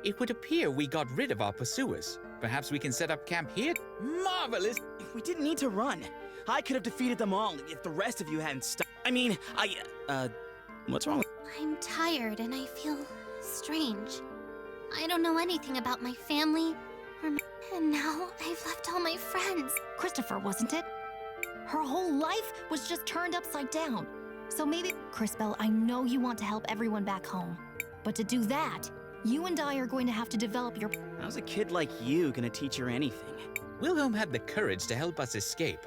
It would appear we got rid of our pursuers. Perhaps we can set up camp here? Marvelous! We didn't need to run. I could have defeated them all if the rest of you hadn't stopped. What's wrong with... I'm tired and I feel strange. I don't know anything about my family, and now I've left all my friends. Christopher, wasn't it? Her whole life was just turned upside down. So maybe... CrisTales, I know you want to help everyone back home. But to do that, you and I are going to have to develop your... How's a kid like you gonna teach her anything? Wilhelm had the courage to help us escape.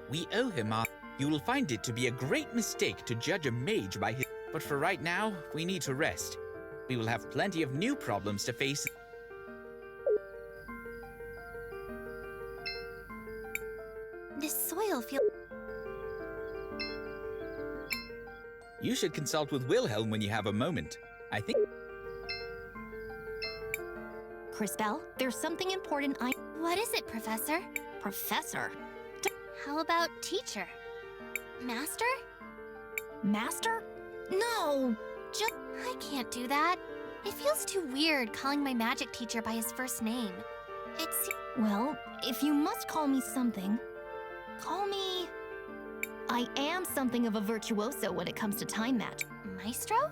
We owe him our... You will find it to be a great mistake to judge a mage by his... But for right now, we need to rest. We will have plenty of new problems to face. This soil feels... You should consult with Wilhelm when you have a moment. I think... CrisTales, there's something important I... What is it, Professor? Professor? How about teacher? Master? Master? No! I can't do that. It feels too weird calling my magic teacher by his first name. It's... Well, if you must call me something, call me... I am something of a virtuoso when it comes to time magic. Maestro?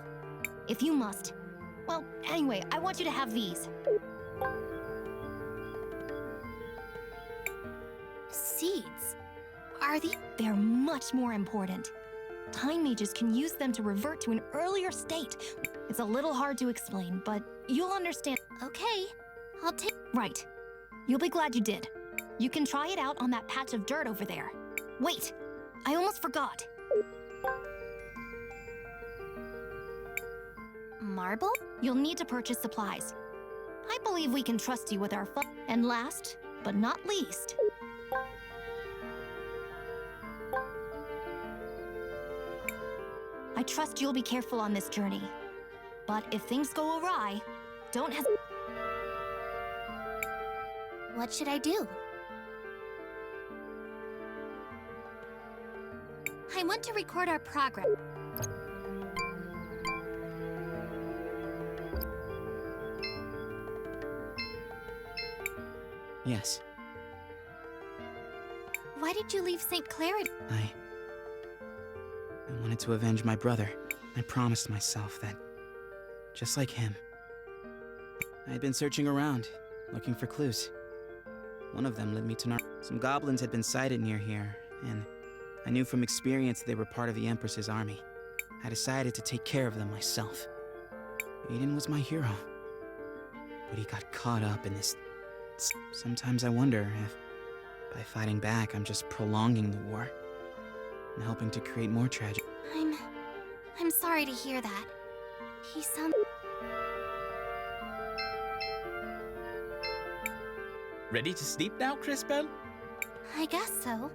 If you must. Well, anyway, I want you to have these. Seeds. Are these... They're much more important. Time mages can use them to revert to an earlier state. It's a little hard to explain, but you'll understand. Okay, I'll take... Right. You'll be glad you did. You can try it out on that patch of dirt over there. Wait, I almost forgot. Marble? You'll need to purchase supplies. I believe we can trust you with our fun. And last, but not least... I trust you'll be careful on this journey. But if things go awry, don't hesitate. What should I do? I want to record our progress. Yes. Why did you leave St. Clair? I wanted to avenge my brother. I promised myself that, just like him, I had been searching around, looking for clues. One of them led me to Some goblins had been sighted near here, and I knew from experience they were part of the Empress's army. I decided to take care of them myself. Aiden was my hero, but he got caught up in this. Sometimes I wonder if, by fighting back, I'm just prolonging the war and helping to create more tragedy. I'm sorry to hear that. He sounds... Ready to sleep now, CrisTales? I guess so.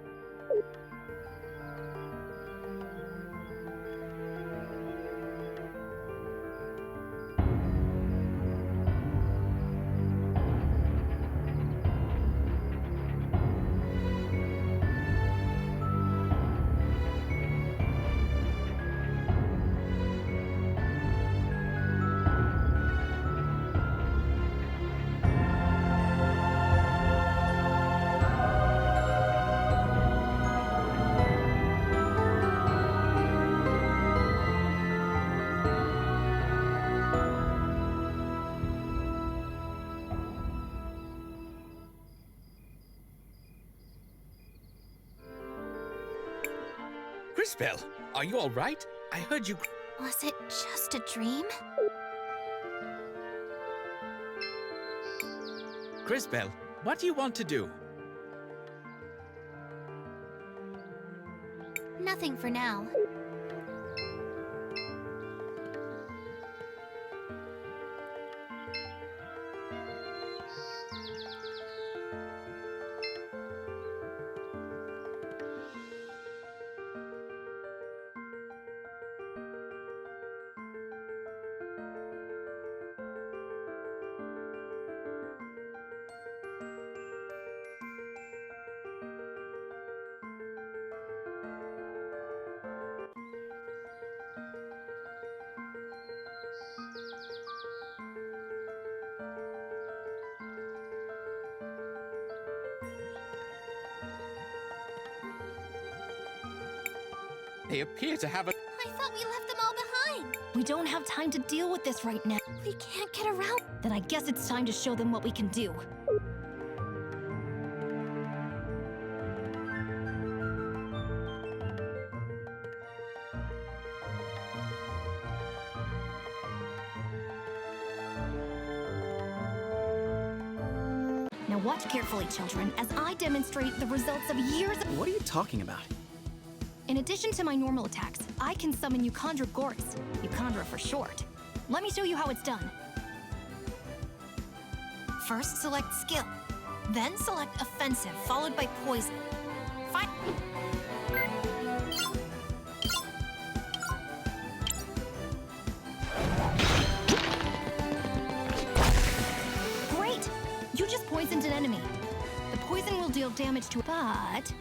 CrisTales, are you all right? I heard you... Was it just a dream? CrisTales, what do you want to do? Nothing for now. They appear to have a... I thought we left them all behind. We don't have time to deal with this right now. We can't get around. Then I guess it's time to show them what we can do. Now watch carefully, children, as I demonstrate the results of years of... What are you talking about? In addition to my normal attacks, I can summon Euchandra Gores, Euchandra for short. Let me show you how it's done. First, select skill. Then select offensive, followed by poison. Great! You just poisoned an enemy. The poison will deal damage to... But...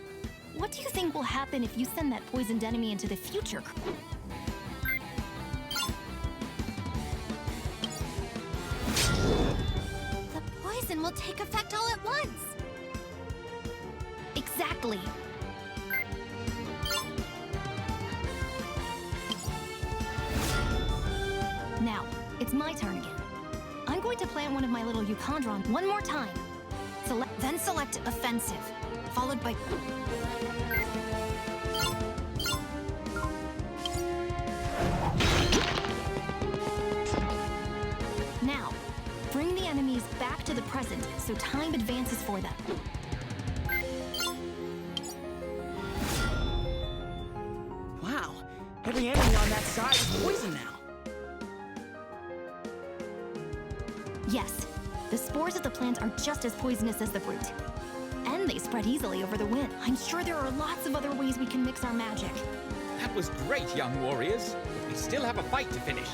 what do you think will happen if you send that poisoned enemy into the future? The poison will take effect all at once. Exactly. Now, it's my turn again. I'm going to plant one of my little Euchandron one more time. Then select offensive, followed by... Now, bring the enemies back to the present so time advances for them. Wow, every enemy on that side is poison now. Yes, the spores of the plant are just as poisonous as the fruit. And they spread easily over the wind. I'm sure there are lots of other ways we can mix our magic. That was great, young warriors. But we still have a fight to finish.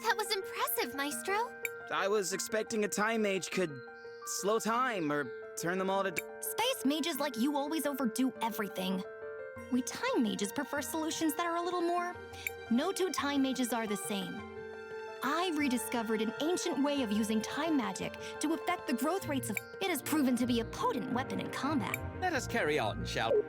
That was impressive, Maestro. I was expecting a time mage could slow time or turn them all to... Space mages like you always overdo everything. We time mages prefer solutions that are a little more... No two time mages are the same. I rediscovered an ancient way of using time magic to affect the growth rates of... It has proven to be a potent weapon in combat. Let us carry on, shall we?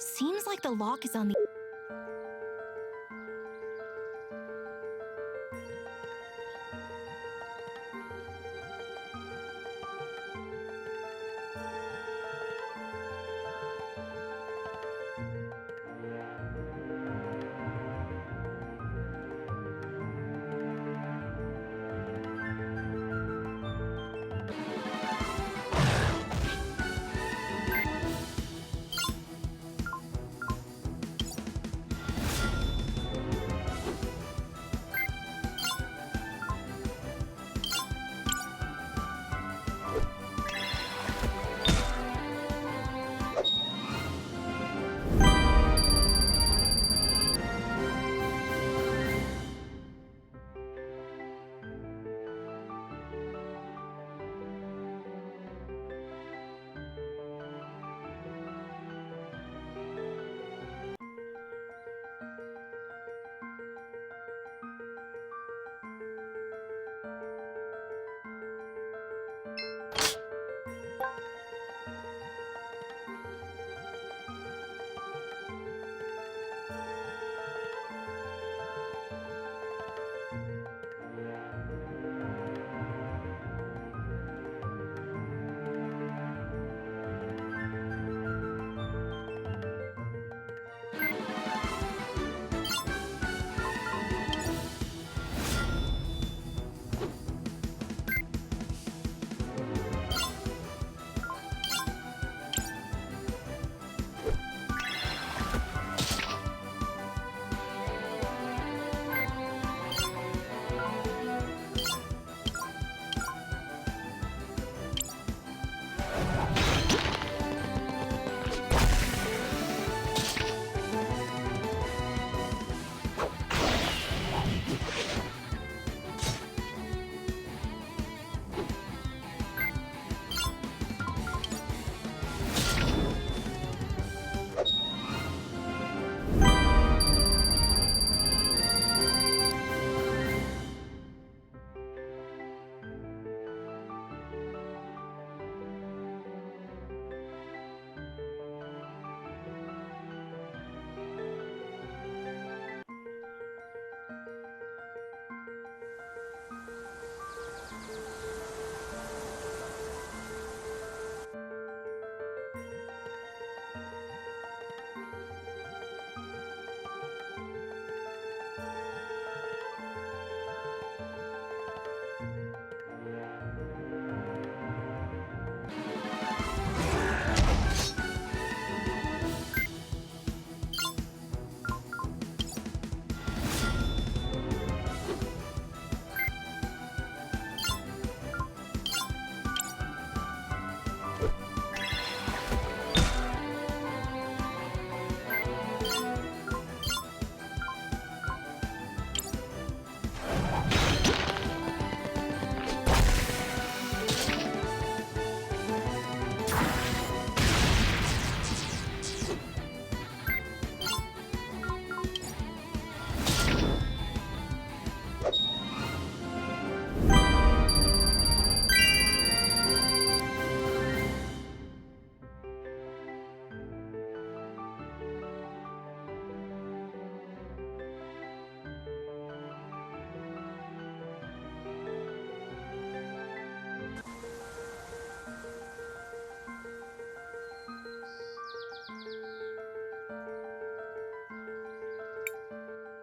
Seems like the lock is on the...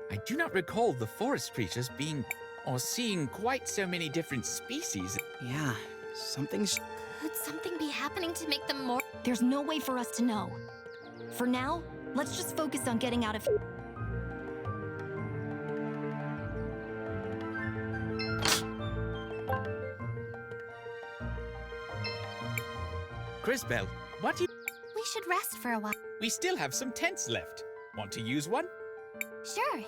I do not recall the forest creatures being or seeing quite so many different species. Yeah, something's... Could something be happening to make them more? There's no way for us to know. For now, let's just focus on getting out of here. Crisbel, what do you... We should rest for a while. We still have some tents left. Want to use one? Sure.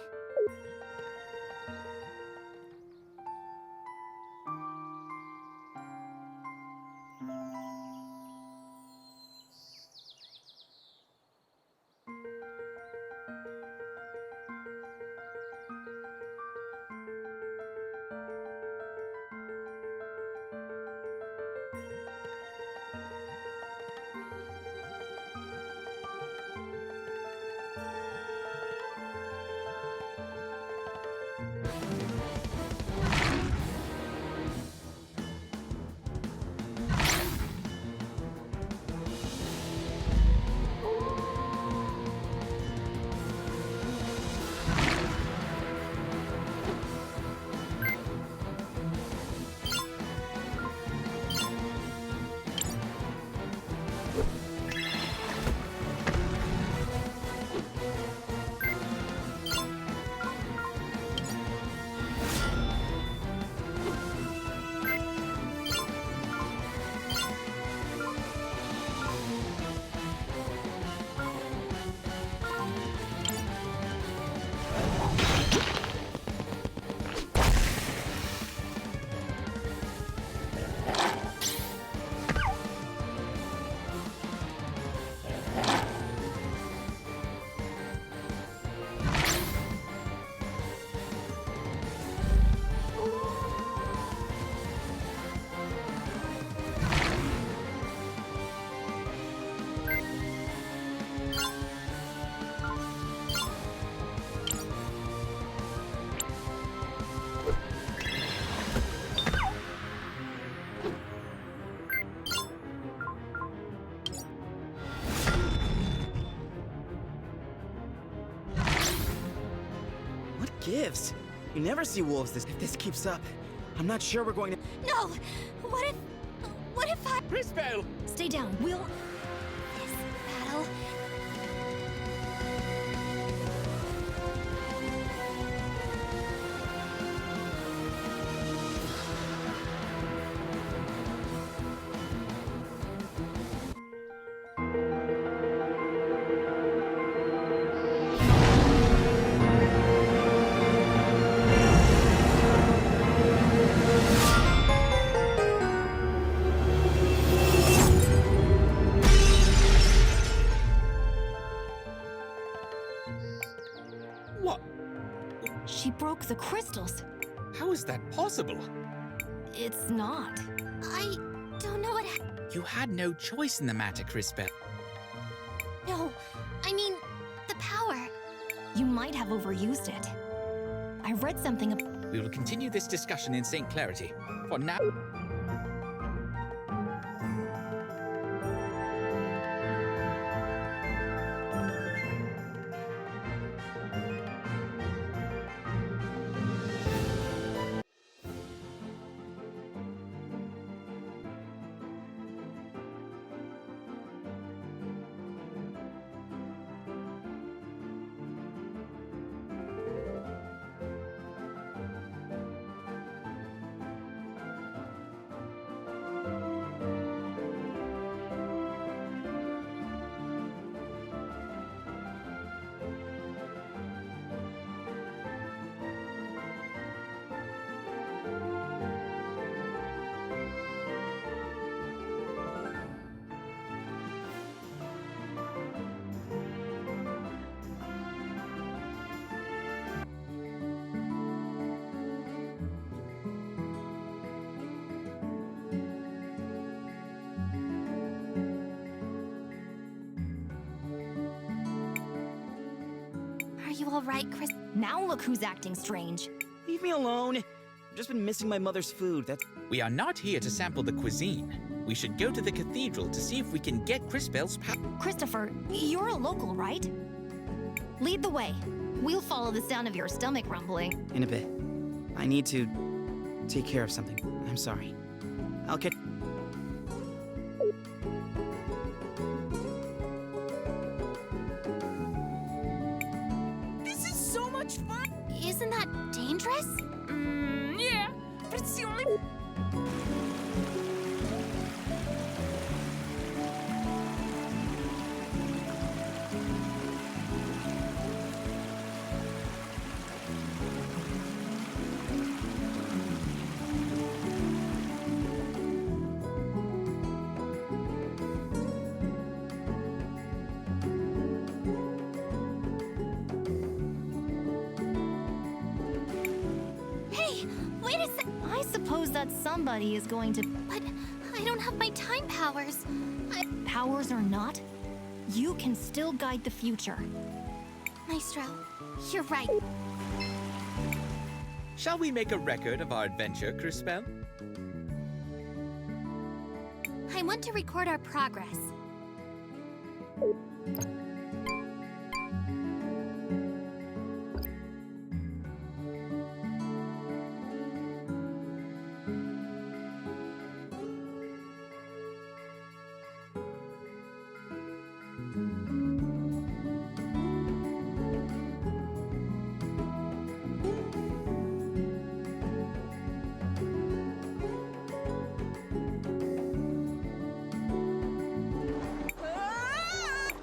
gives? You never see wolves this. If this keeps up, I'm not sure we're going to. No! What if I... CrisTales! Stay down. We'll... This battle... What? She broke the crystals. How is that possible? It's not. I don't know what You had no choice in the matter, CrisTales. No, I mean, the power. You might have overused it. I read something We will continue this discussion in St. Clarity. For now... Are you all right, Chris? Now look who's acting strange. Leave me alone. I've just been missing my mother's food. That's. We are not here to sample the cuisine. We should go to the cathedral to see if we can get CrisTales' power. Christopher, you're a local, right? Lead the way. We'll follow the sound of your stomach rumbling. In a bit. I need to take care of something. I'm sorry. I'll catch. This is so much fun! Isn't that dangerous? Yeah, but it's the only... Hey, wait a sec. I suppose that somebody is going to... But I don't have my time powers. Powers or not, you can still guide the future. Maestro, you're right. Shall we make a record of our adventure, CrisTales? I want to record our progress.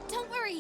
Don't worry,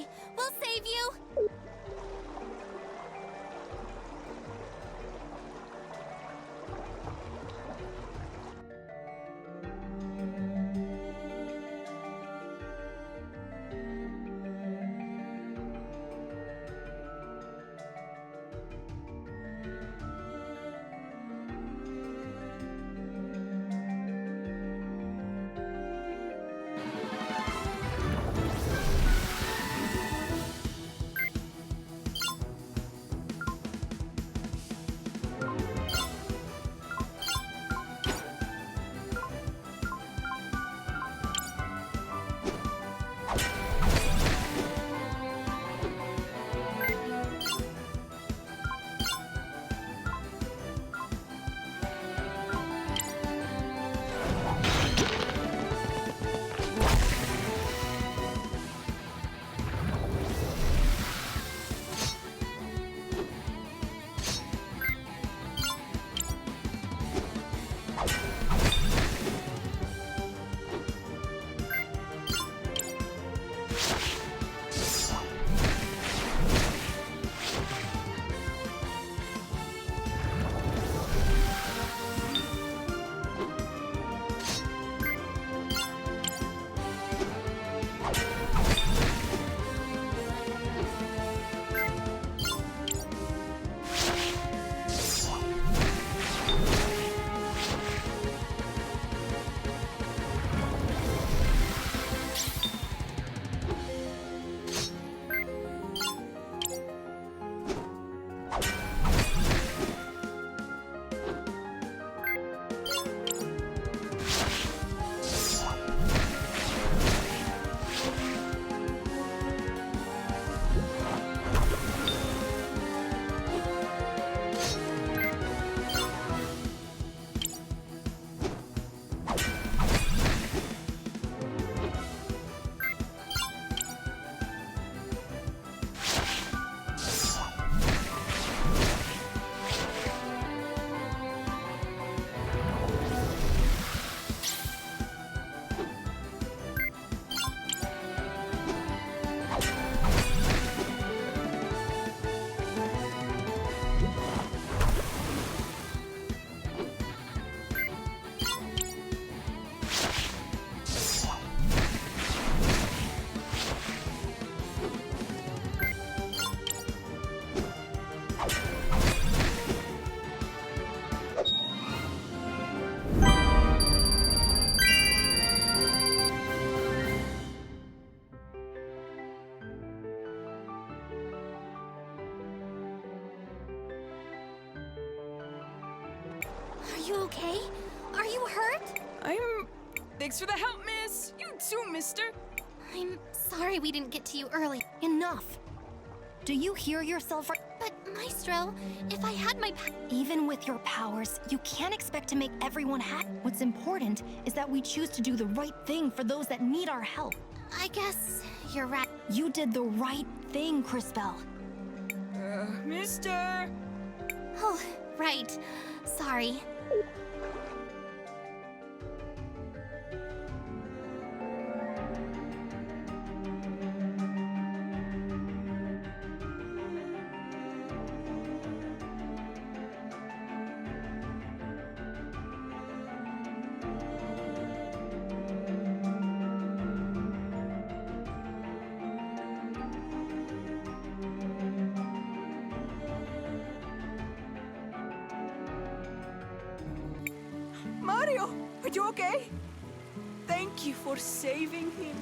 you okay? Are you hurt? Thanks for the help, miss. You too, mister. I'm sorry we didn't get to you early. Enough! Do you hear yourself? But, Maestro, if I had my Even with your powers, you can't expect to make everyone happy. What's important is that we choose to do the right thing for those that need our help. I guess you're right. You did the right thing, CrisTales. Mister. Oh, right. Sorry. Mario, are you okay? Thank you for saving him.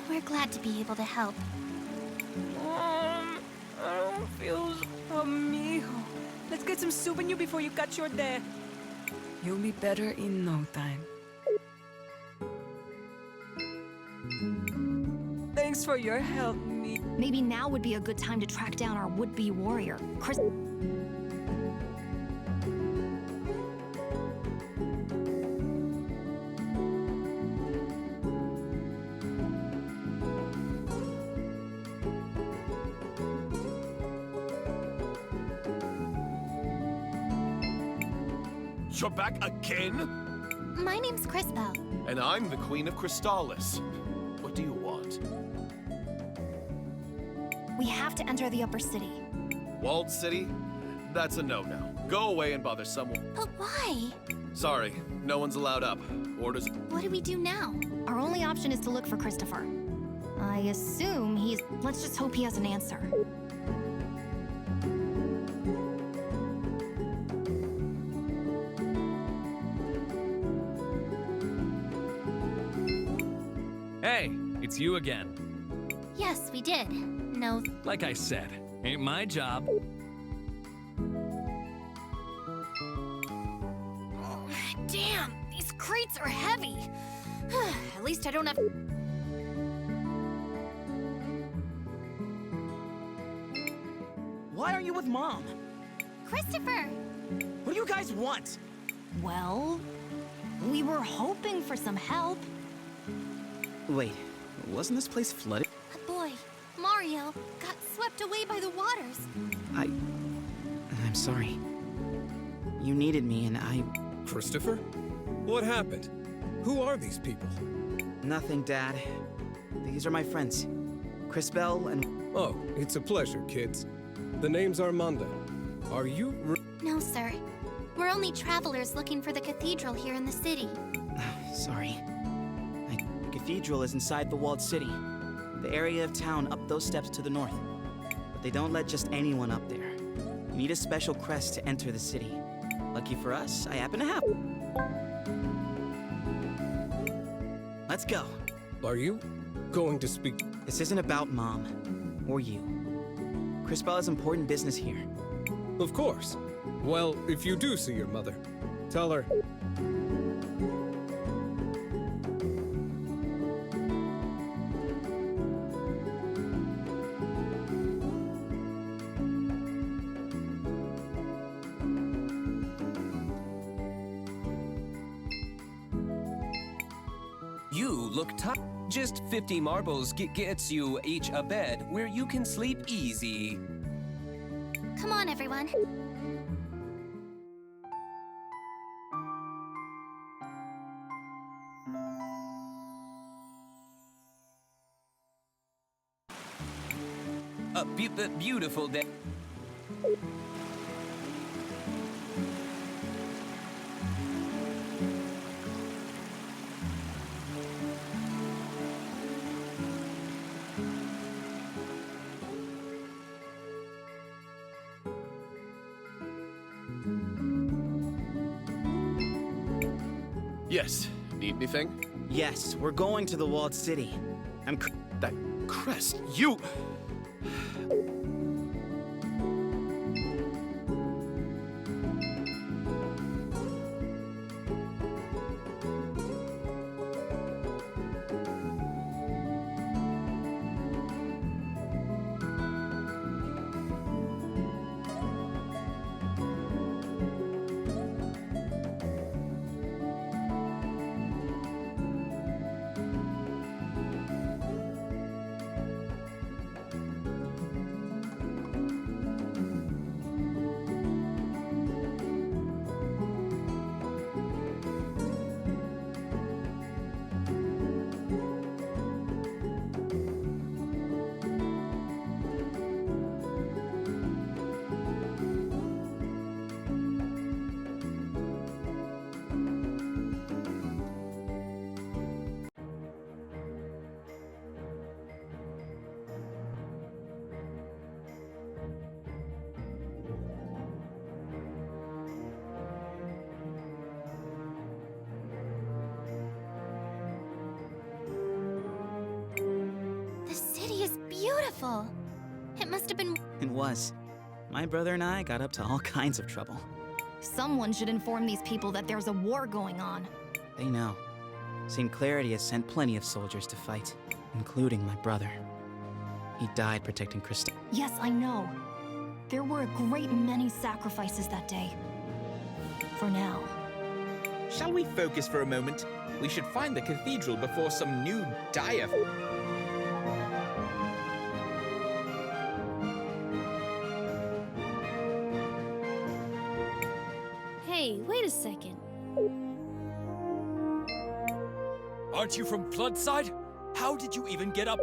We're glad to be able to help. I don't feel... Amigo. Let's get some souvenir before you catch your death. You'll be better in no time. Thanks for your help, me. Maybe now would be a good time to track down our would-be warrior, Chris. You're back again? My name's CrisTales. And I'm the Queen of CrisTales. What do you want? We have to enter the upper city. Walled City? That's a no-no. Go away and bother someone. But why? Sorry, no one's allowed up. Orders... What do we do now? Our only option is to look for Christopher. I assume he's... Let's just hope he has an answer. Hey, it's you again. Yes, we did. No. Like I said, ain't my job. Damn, these crates are heavy. At least I don't have... Why are you with Mom? Christopher! What do you guys want? Well, we were hoping for some help. Wait, wasn't this place flooded? A boy, Mario, got swept away by the waters. I'm sorry. You needed me and I... Christopher? What happened? Who are these people? Nothing, Dad. These are my friends. CrisTales and... Oh, it's a pleasure, kids. The name's Armando. Are you... No, sir. We're only travelers looking for the cathedral here in the city. Sorry. The cathedral is inside the walled city. The area of town up those steps to the north. But they don't let just anyone up there. You need a special crest to enter the city. Lucky for us, I happen to have one. Let's go. Are you going to speak? This isn't about Mom. Or you. CrisTales has important business here. Of course. Well, if you do see your mother, tell her... You look tired. Just 50 marbles gets you each a bed where you can sleep easy. Come on, everyone. A beautiful day. Yes. Need anything? Yes, we're going to the walled city. That crest, you... awful. It must have been. It was. My brother and I got up to all kinds of trouble. Someone should inform these people that there's a war going on. They know. St. Clarity has sent plenty of soldiers to fight, including my brother. He died protecting CrisTales. Yes, I know. There were a great many sacrifices that day. For now. Shall we focus for a moment? We should find the cathedral before some new dire. Hey, wait a second. Aren't you from Floodside? How did you even get up?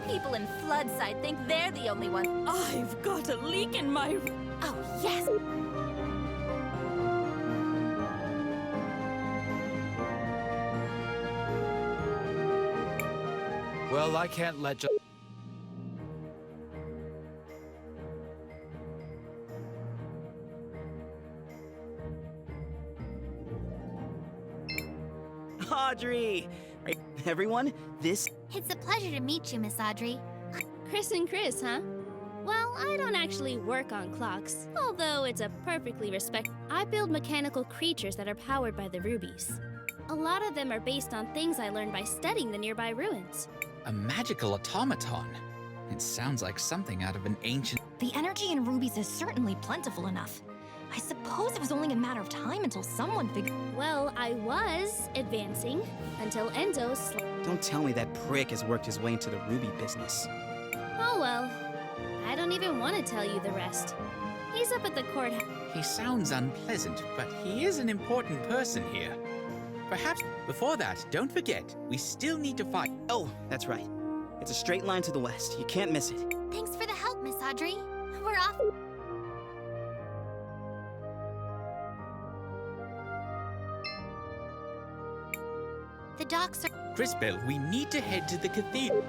People in Floodside think they're the only one. I've got a leak in my... Oh, yes! Well, I can't let you. Audrey! Everyone, this... It's a pleasure to meet you, Miss Audrey. Chris and Chris, huh? Well, I don't actually work on clocks, although it's a perfectly I build mechanical creatures that are powered by the rubies. A lot of them are based on things I learned by studying the nearby ruins. A magical automaton. It sounds like something out of an ancient... The energy in rubies is certainly plentiful enough. I suppose it was only a matter of time until someone figured... Well, I was advancing until Enzo's... Don't tell me that prick has worked his way into the ruby business. Oh well. I don't even want to tell you the rest. He's up at the courthouse. He sounds unpleasant, but he is an important person here. Perhaps before that, don't forget, we still need to fight. Oh, that's right. It's a straight line to the west. You can't miss it. Thanks for the help, Miss Audrey. We're off. The docks are... CrisTales, we need to head to the cathedral.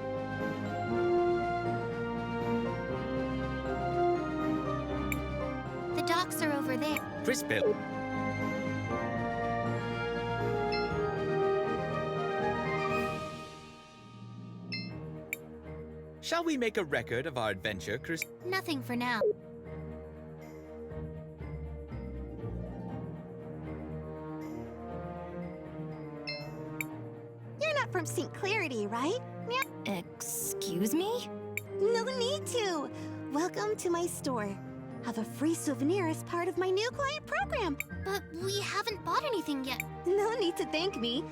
The docks are over there. CrisTales. Shall we make a record of our adventure, Chris? Nothing for now. You're not from St. Clarity, right? Excuse me? No need to. Welcome to my store. Have a free souvenir as part of my new client program. But we haven't bought anything yet. No need to thank me.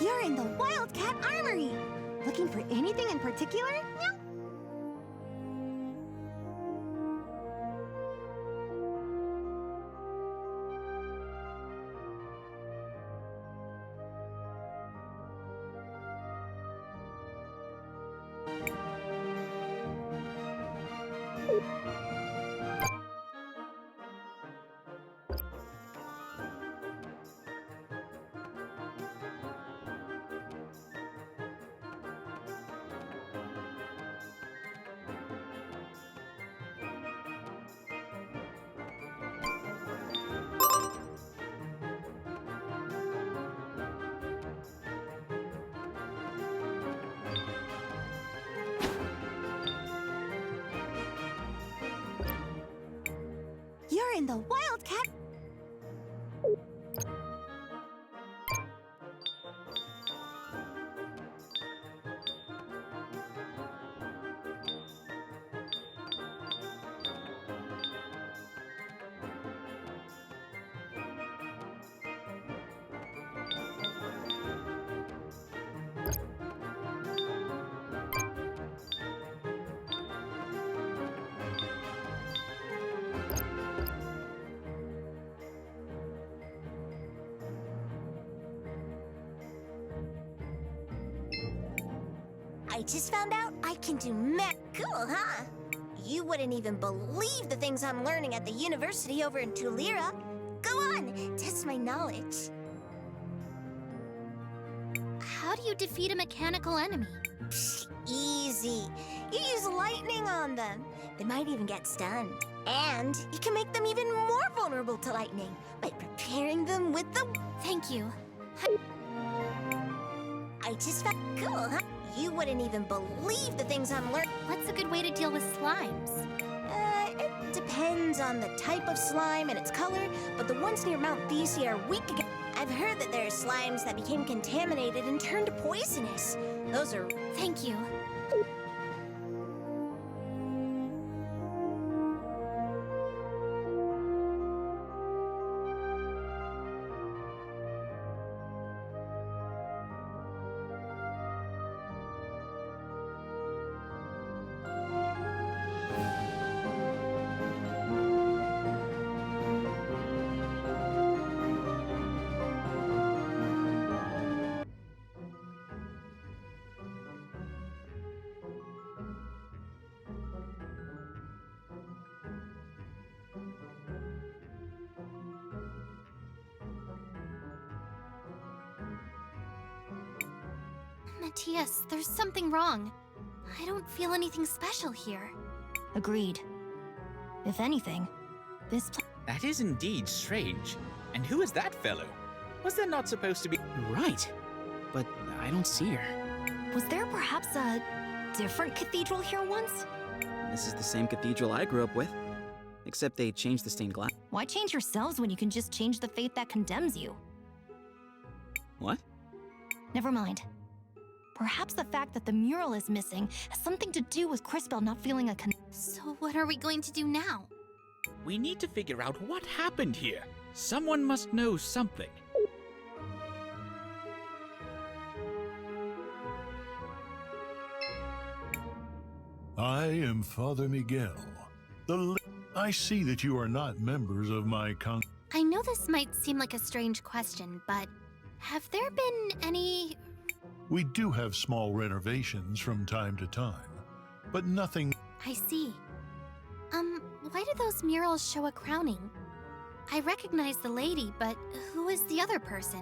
You're in the Wildcat Armory. Looking for anything in particular? Meow. You're in the Wildcat. I just found out I can do math. Cool, huh? You wouldn't even believe the things I'm learning at the university over in Tulira. Go on, test my knowledge. How do you defeat a mechanical enemy? Psh, easy. You use lightning on them. They might even get stunned. And you can make them even more vulnerable to lightning by preparing them with the... Thank you. I just found... Cool, huh? You wouldn't even believe the things I'm learning. What's a good way to deal with slimes? It depends on the type of slime and its color, but the ones near Mount Thesia are weak against... I've heard that there are slimes that became contaminated and turned poisonous. Those are... Thank you. Matthias, there's something wrong. I don't feel anything special here. Agreed. If anything, this That is indeed strange. And who is that fellow? Was there not supposed to be... Right. But I don't see her. Was there perhaps a different cathedral here once? This is the same cathedral I grew up with. Except they changed the stained glass. Why change yourselves when you can just change the fate that condemns you? What? Never mind. Perhaps the fact that the mural is missing has something to do with CrisTales not feeling a So what are we going to do now? We need to figure out what happened here. Someone must know something. I am Father Miguel. I see that you are not members of my I know this might seem like a strange question, but have there been any... We do have small renovations from time to time, but nothing... I see. Why do those murals show a crowning? I recognize the lady, but who is the other person?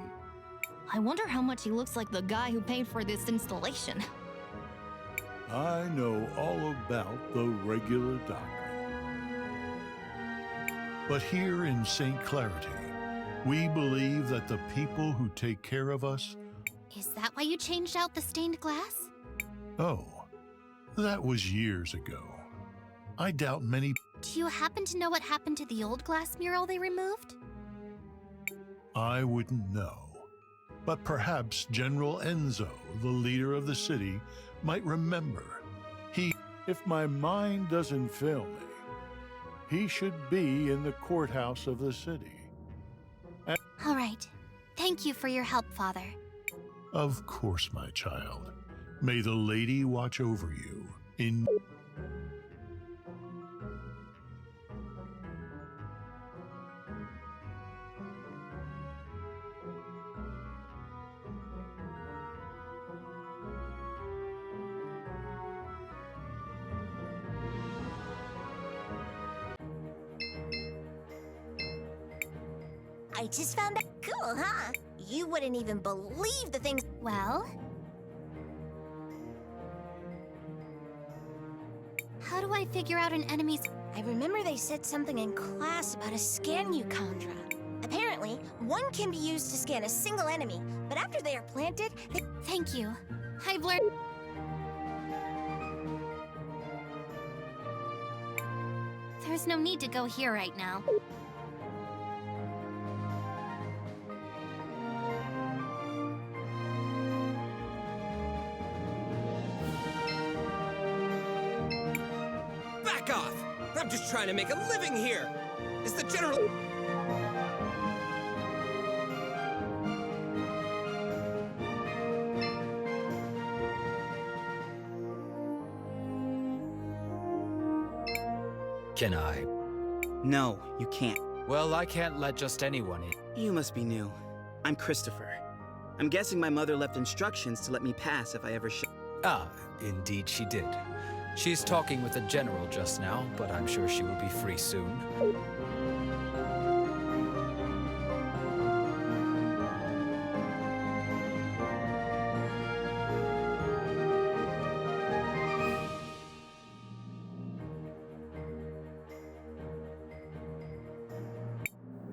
I wonder how much he looks like the guy who paid for this installation. I know all about the regular doctrine. But here in St. Clarity, we believe that the people who take care of us... Is that why you changed out the stained glass? Oh, that was years ago. I doubt many... Do you happen to know what happened to the old glass mural they removed? I wouldn't know. But perhaps General Enzo, the leader of the city, might remember. If my mind doesn't fail me, he should be in the courthouse of the city. All right. Thank you for your help, Father. Of course, my child. May the lady watch over you in... I just found out. Cool, huh? You wouldn't even believe the things. Well? How do I figure out an enemy's... I remember they said something in class about a scan Contra. Apparently, one can be used to scan a single enemy, but after they are planted, they... Thank you. I've learned... There's no need to go here right now. Back off! I'm just trying to make a living here! Is the general... Can I? No, you can't. Well, I can't let just anyone in. You must be new. I'm Christopher. I'm guessing my mother left instructions to let me pass if I ever show. Ah, indeed she did. She's talking with the general just now, but I'm sure she will be free soon.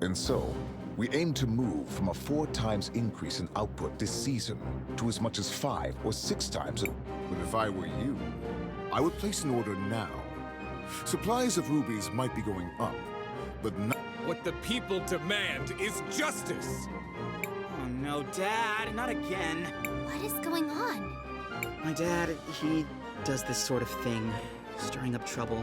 And so, we aim to move from a 4 times increase in output this season to as much as 5 or 6 times. But if I were you, I would place an order now. Supplies of rubies might be going up, but not. What the people demand is justice! Oh no, Dad, not again. What is going on? My dad, he does this sort of thing, stirring up trouble,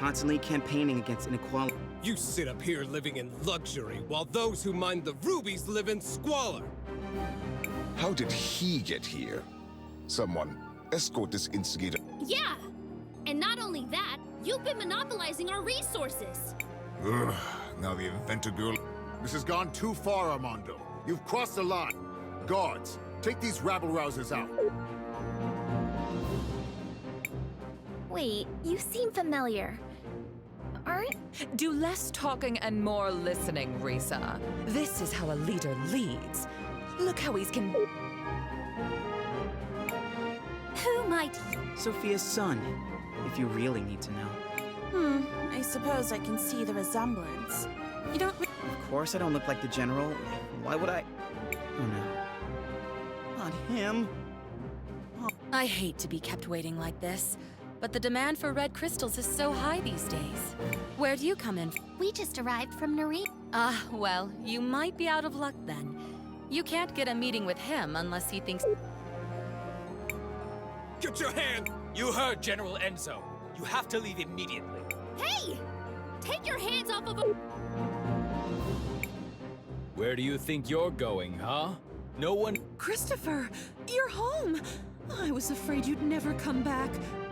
constantly campaigning against inequality. You sit up here living in luxury, while those who mine the rubies live in squalor! How did he get here? Someone, escort this instigator. Yeah! And not only that, you've been monopolizing our resources! Ugh, now the inventor girl. This has gone too far, Armando. You've crossed the line. Guards, take these rabble-rousers out. Wait, you seem familiar. Aren't... Do less talking and more listening, Risa. This is how a leader leads. Look how he's Who might... Sophia's son, if you really need to know. I suppose I can see the resemblance. You don't... Of course I don't look like the general. Why would I... Oh no. Not him. Oh. I hate to be kept waiting like this, but the demand for red crystals is so high these days. Where do you come in? We just arrived from Nari. Ah, well, you might be out of luck then. You can't get a meeting with him unless he thinks... Get your hand! You heard General Enzo. You have to leave immediately. Hey! Take your hands off of him! Where do you think you're going, huh? No one... Christopher, you're home! I was afraid you'd never come back.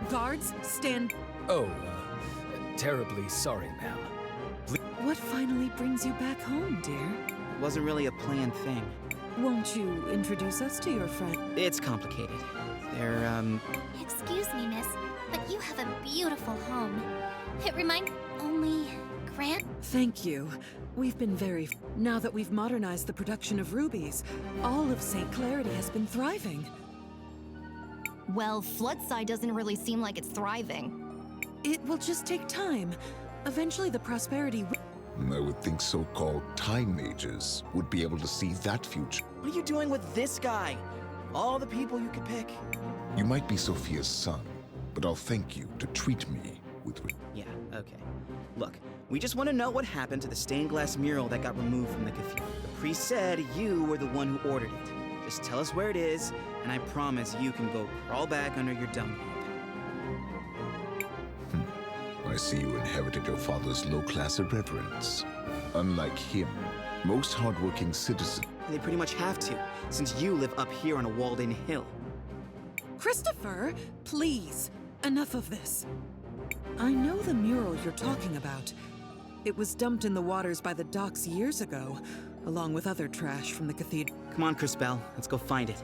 Guards, stand... Oh, terribly sorry, ma'am. What finally brings you back home, dear? It wasn't really a planned thing. Won't you introduce us to your friend? It's complicated. They're, Excuse me, miss, but you have a beautiful home. It reminds... only... Grant? Thank you. We've been very... Now that we've modernized the production of rubies, all of St. Clarity has been thriving. Well, Floodside doesn't really seem like it's thriving. It will just take time. Eventually the prosperity... I would think so-called time mages would be able to see that future. What are you doing with this guy? All the people you could pick. You might be Sophia's son, but I'll thank you to treat me with... Yeah, okay. Look, we just want to know what happened to the stained glass mural that got removed from the cathedral. The priest said you were the one who ordered it. Just tell us where it is, and I promise you can go crawl back under your dung heap. I see you inherited your father's low-class irreverence. Unlike him, most hardworking citizens... They pretty much have to, since you live up here on a walled-in hill. Christopher, please, enough of this. I know the mural you're talking about. It was dumped in the waters by the docks years ago, along with other trash from the cathedral. Come on, Crispell, let's go find it.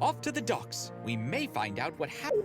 Off to the docks. We may find out what happened.